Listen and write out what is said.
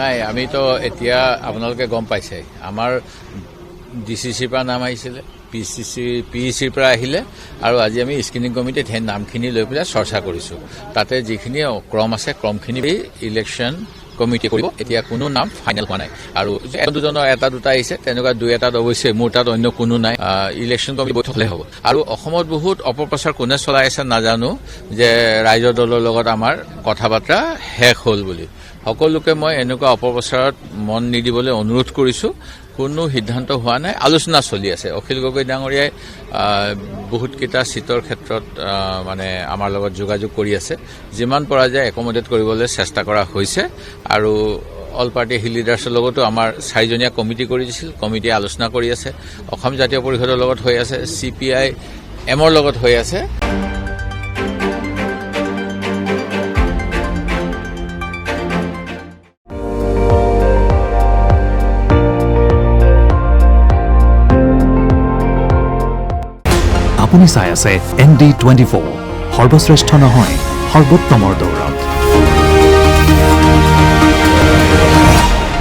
নাই আমিতো এতিয়া আপোনালোকে গম পাইছে আমাৰ ডিচিচিৰ পৰা নাম আহিছিলে পিইচিৰ পৰা আহিলে আৰু আজি আমি স্ক্ৰিনিং কমিটিত সেই নামখিনি লৈ পেলাই চৰ্চা কৰিছোঁ তাতে যিখিনি ক্ৰম আছে ক্ৰমখিনি ইলেকশ্যন কমিটি কৰিব এতিয়া কোনো নাম ফাইনেল হোৱা নাই আৰু দুজনৰ এটা দুটা আহিছে তেনেকুৱা দুই এটাত অৱশ্যে মোৰ তাত অন্য কোনো নাই ইলেকশ্যন কমিটি বৈঠক হ'লে হ'ব আৰু অসমত বহুত অপপ্ৰচাৰ কোনে চলাই আছে নাজানো যে ৰাইজৰ দলৰ লগত আমাৰ কথা বাৰ্তা শেষ হ'ল বুলি সকলোকে মই এনেকুৱা অপপ্ৰচাৰত মন নিদিবলৈ অনুৰোধ কৰিছোঁ কোনো সিদ্ধান্ত হোৱা নাই আলোচনা চলি আছে অখিল গগৈ ডাঙৰীয়াই বহুতকেইটা সিটৰ ক্ষেত্ৰত মানে আমাৰ লগত যোগাযোগ কৰি আছে যিমান পৰা যায় একমোডেট কৰিবলৈ চেষ্টা কৰা হৈছে আৰু অল পাৰ্টি হিল লিডাৰ্ছৰ লগতো আমাৰ 4জনীয়া কমিটি কৰি দিছিল কমিটিয়ে আলোচনা কৰি আছে অসম জাতীয় পৰিষদৰ লগত হৈ আছে CPI এমৰ লগত হৈ আছে আপুনি চাই আছে ND24 সৰ্বশ্ৰেষ্ঠ নহয় সৰ্বোত্তমৰ দৌৰত